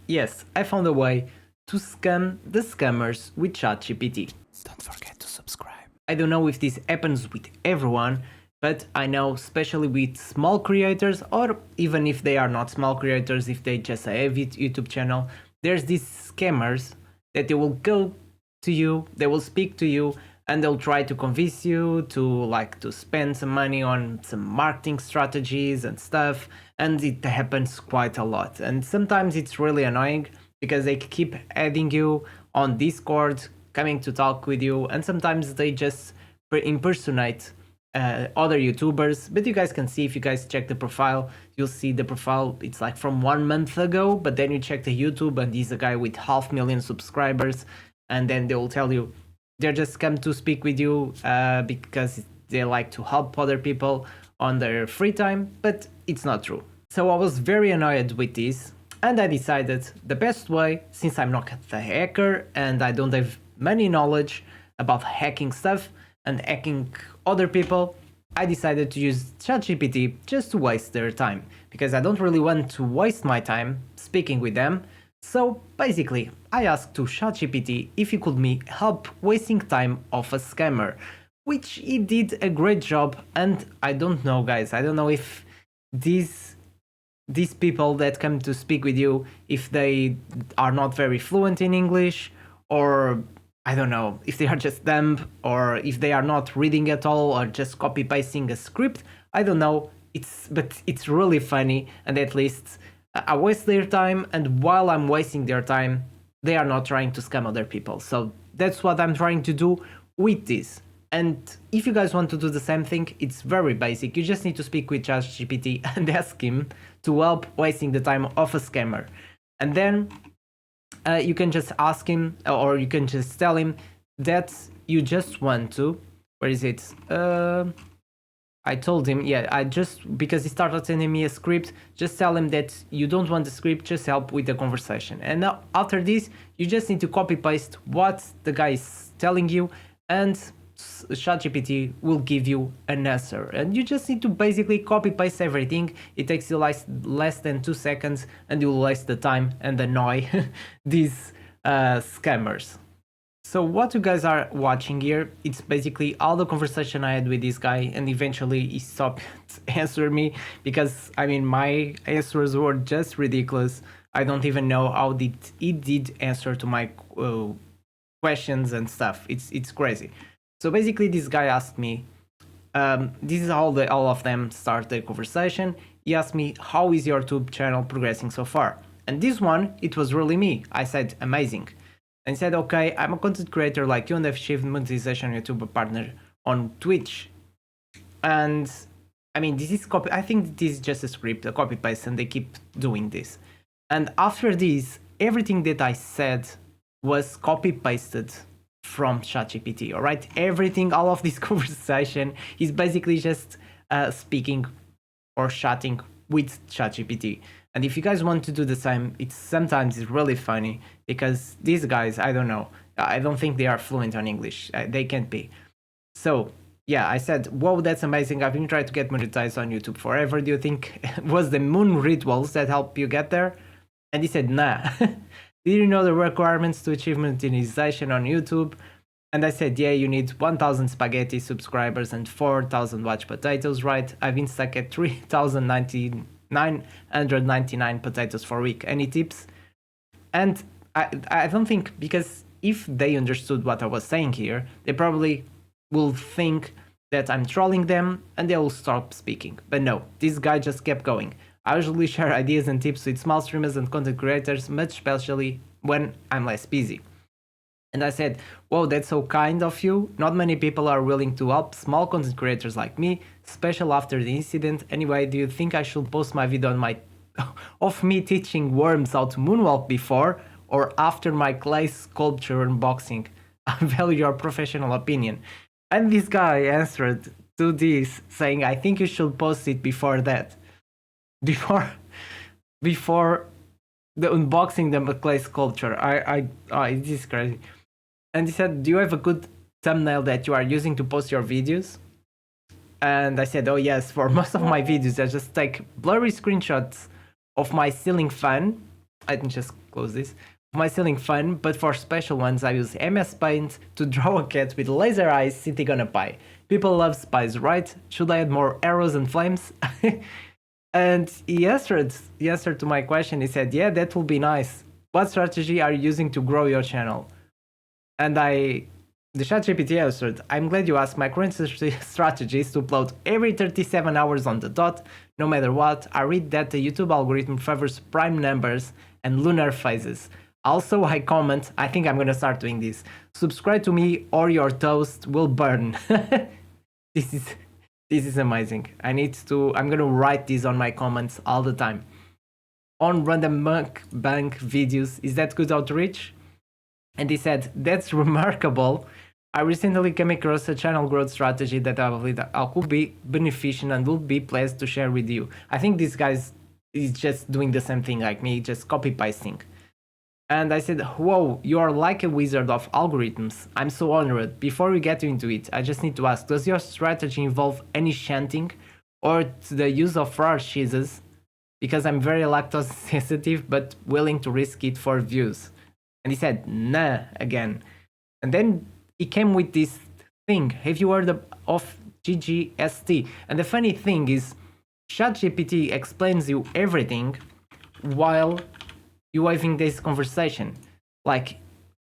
Yes, I found a way to scam the scammers with ChatGPT. Don't forget to subscribe. I don't know if this happens with everyone, but I know especially with small creators, or even if they are not small creators, if they just have a YouTube channel, there's these scammers that they will go to you, they will speak to you, and they'll try to convince you to spend some money on some marketing strategies and stuff, and it happens quite a lot. And sometimes it's really annoying because they keep adding you on Discord, coming to talk with you, and sometimes they just impersonate other YouTubers. But you guys can see, if you guys check the profile, you'll see the profile, it's like from 1 month ago, but then you check the YouTube and he's a guy with 500,000 subscribers, and then they will tell you they're just come to speak with you because they like to help other people on their free time, but it's not true. So I was very annoyed with this, and I decided the best way, since I'm not a hacker and I don't have many knowledge about hacking stuff and hacking other people, I decided to use ChatGPT just to waste their time, because I don't really want to waste my time speaking with them. So basically, I asked to ChatGPT if he could help wasting time of a scammer, which he did a great job. And I don't know, guys, I don't know if these people that come to speak with you, if they are not very fluent in English, or I don't know, if they are just dumb, or if they are not reading at all, or just copy pasting a script. I don't know. But it's really funny, and at least I waste their time, and while I'm wasting their time, they are not trying to scam other people. So that's what I'm trying to do with this. And if you guys want to do the same thing, it's very basic. You just need to speak with ChatGPT and ask him to help wasting the time of a scammer. And then you can just ask him, or you can just tell him that you just want to, where is it? I told him, because he started sending me a script, just tell him that you don't want the script, just help with the conversation. And now, after this, you just need to copy paste what the guy is telling you, and ChatGPT will give you an answer. And you just need to basically copy paste everything. It takes you less than 2 seconds, and you'll waste the time and annoy these scammers. So what you guys are watching here, it's basically all the conversation I had with this guy, and eventually he stopped answering me, because I mean, my answers were just ridiculous. I don't even know how he did answer to my questions and stuff. It's crazy. So basically, this guy asked me, this is how all of them start the conversation. He asked me, how is your YouTube channel progressing so far? And this one, it was really me. I said, amazing. And said, okay, I'm a content creator like you and I've achieved monetization YouTube partner on Twitch. And I mean, this is copy. I think this is just a script, a copy paste, and they keep doing this. And after this, everything that I said was copy pasted from ChatGPT. All right, everything, all of this conversation is basically just speaking or chatting with ChatGPT. And if you guys want to do the same, sometimes it's really funny, because these guys, I don't know, I don't think they are fluent on English. They can't be. So yeah, I said, whoa, that's amazing. I've been trying to get monetized on YouTube forever. Do you think was the moon rituals that help you get there? And he said, nah. Did you know the requirements to achieve monetization on YouTube? And I said, yeah, you need 1,000 spaghetti subscribers and 4,000 watch potatoes, right? I've been stuck at 3,999 potatoes for a week. Any tips? And I don't think, because if they understood what I was saying here, they probably will think that I'm trolling them and they will stop speaking. But no, this guy just kept going. I usually share ideas and tips with small streamers and content creators, much especially when I'm less busy. And I said, whoa, that's so kind of you. Not many people are willing to help small content creators like me, especially after the incident. Anyway, do you think I should post my video on of me teaching worms how to moonwalk before or after my clay sculpture unboxing? I value your professional opinion. And this guy answered to this saying, I think you should post it before that. Before the unboxing the clay sculpture. This is crazy. And he said, do you have a good thumbnail that you are using to post your videos? And I said, oh yes, for most of my videos I just take blurry screenshots of my ceiling fan. I can just close this. For my ceiling fun, but for special ones, I use MS Paint to draw a cat with laser eyes sitting on a pie. People love spies, right? Should I add more arrows and flames? And he answered to my question. He said, yeah, that will be nice. What strategy are you using to grow your channel? And the ChatGPT answered, I'm glad you asked. My current strategy is to upload every 37 hours on the dot, no matter what. I read that the YouTube algorithm favors prime numbers and lunar phases. Also, I comment, I think I'm gonna start doing this. Subscribe to me or your toast will burn. This is amazing. I'm gonna write this on my comments all the time. On random bank videos, is that good outreach? And he said, that's remarkable. I recently came across a channel growth strategy that I believe could be beneficial and will be pleased to share with you. I think this guy is just doing the same thing like me, just copy pasting. And I said, whoa, you are like a wizard of algorithms. I'm so honored. Before we get into it, I just need to ask, does your strategy involve any chanting or the use of raw cheeses? Because I'm very lactose sensitive, but willing to risk it for views. And he said, nah, again. And then he came with this thing. Have you heard of GGST? And the funny thing is, ChatGPT explains you everything while you having this conversation. Like,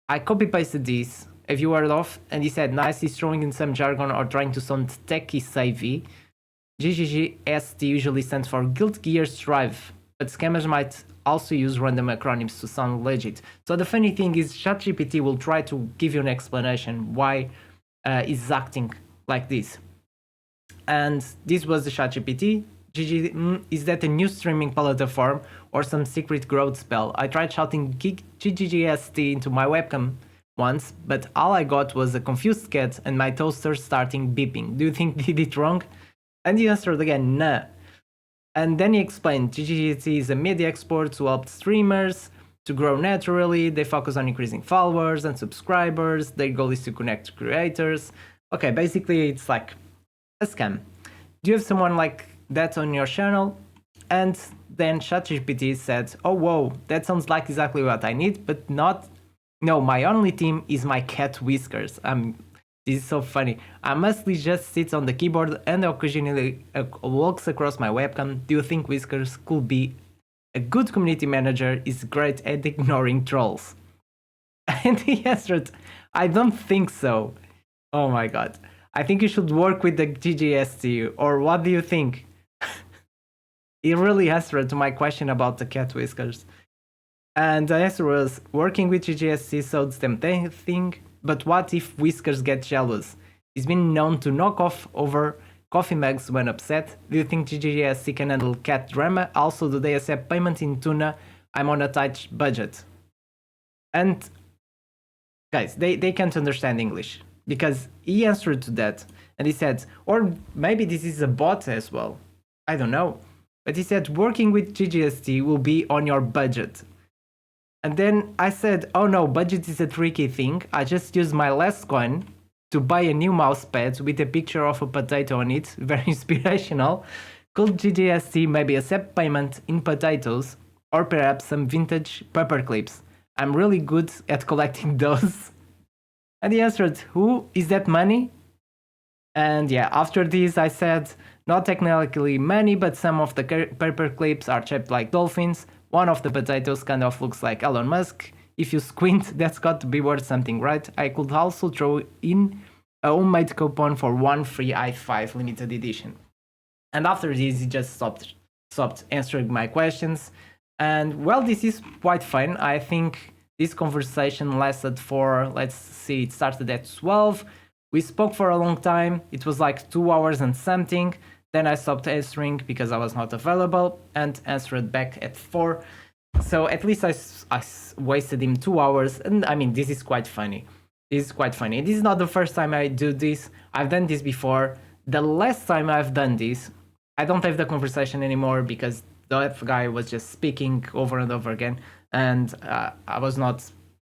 I copy pasted this, have you heard of? And he said, nice, he's throwing in some jargon or trying to sound techie savvy. GGST usually stands for Guild Gear Strive, but scammers might also use random acronyms to sound legit. So the funny thing is, ChatGPT will try to give you an explanation why it's acting like this. And this was the ChatGPT. Is that a new streaming platform or some secret growth spell? I tried shouting GGST into my webcam once, but all I got was a confused cat and my toaster starting beeping. Do you think they did it wrong? And he answered again, nah. And then he explained, GGST is a media export to help streamers to grow naturally. They focus on increasing followers and subscribers. Their goal is to connect to creators. Okay, basically it's like a scam. Do you have someone like that on your channel? And then ChatGPT said, oh whoa, that sounds like exactly what I need, but not, no, my only team is my cat Whiskers. This is so funny. I mostly just sits on the keyboard and occasionally walks across my webcam. Do you think Whiskers could be a good community manager? Is great at ignoring trolls? And he answered, I don't think so. Oh my god. I think you should work with the GGST, or what do you think? He really answered to my question about the cat Whiskers. And the answer was, working with GGST sounds tempting, but what if Whiskers get jealous? He's been known to knock off over coffee mugs when upset. Do you think GGST can handle cat drama? Also, do they accept payment in tuna? I'm on a tight budget. And guys, they can't understand English, because he answered to that and he said, or maybe this is a bot as well, I don't know, but he said working with GGST will be on your budget. And then I said, oh no, budget is a tricky thing. I just used my last coin to buy a new mouse pad with a picture of a potato on it, very inspirational. Could GGST maybe accept payment in potatoes, or perhaps some vintage paper clips? I'm really good at collecting those. And he answered, who is that money? And yeah, after this I said, not technically money, but some of the paper clips are shaped like dolphins. One of the potatoes kind of looks like Elon Musk. If you squint, that's got to be worth something, right? I could also throw in a homemade coupon for one free i5 limited edition. And after this, he just stopped answering my questions. And well, this is quite fun. I think this conversation lasted for, let's see, it started at 12. We spoke for a long time. It was like 2 hours and something. Then I stopped answering because I was not available and answered back at 4. So at least I wasted him 2 hours. And I mean, this is quite funny. This is not the first time I do this. I've done this before. The last time I've done this, I don't have the conversation anymore because that guy was just speaking over and over again. And I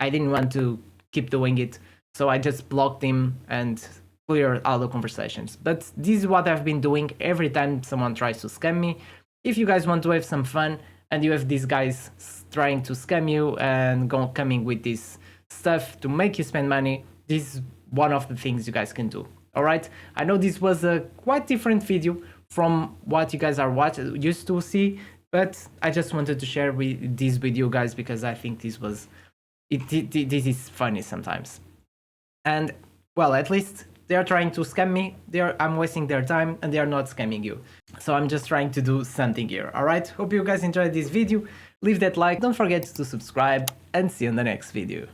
didn't want to keep doing it. So I just blocked him and cleared all the conversations. But this is what I've been doing every time someone tries to scam me. If you guys want to have some fun, and you have these guys trying to scam you and coming with this stuff to make you spend money, this is one of the things you guys can do. All right, I know this was a quite different video from what you guys are used to see, but I just wanted to share this with you guys because I think this is funny sometimes. And well, at least they're trying to scam me. I'm wasting their time and they are not scamming you. So I'm just trying to do something here. All right, hope you guys enjoyed this video. Leave that like, don't forget to subscribe, and see you in the next video.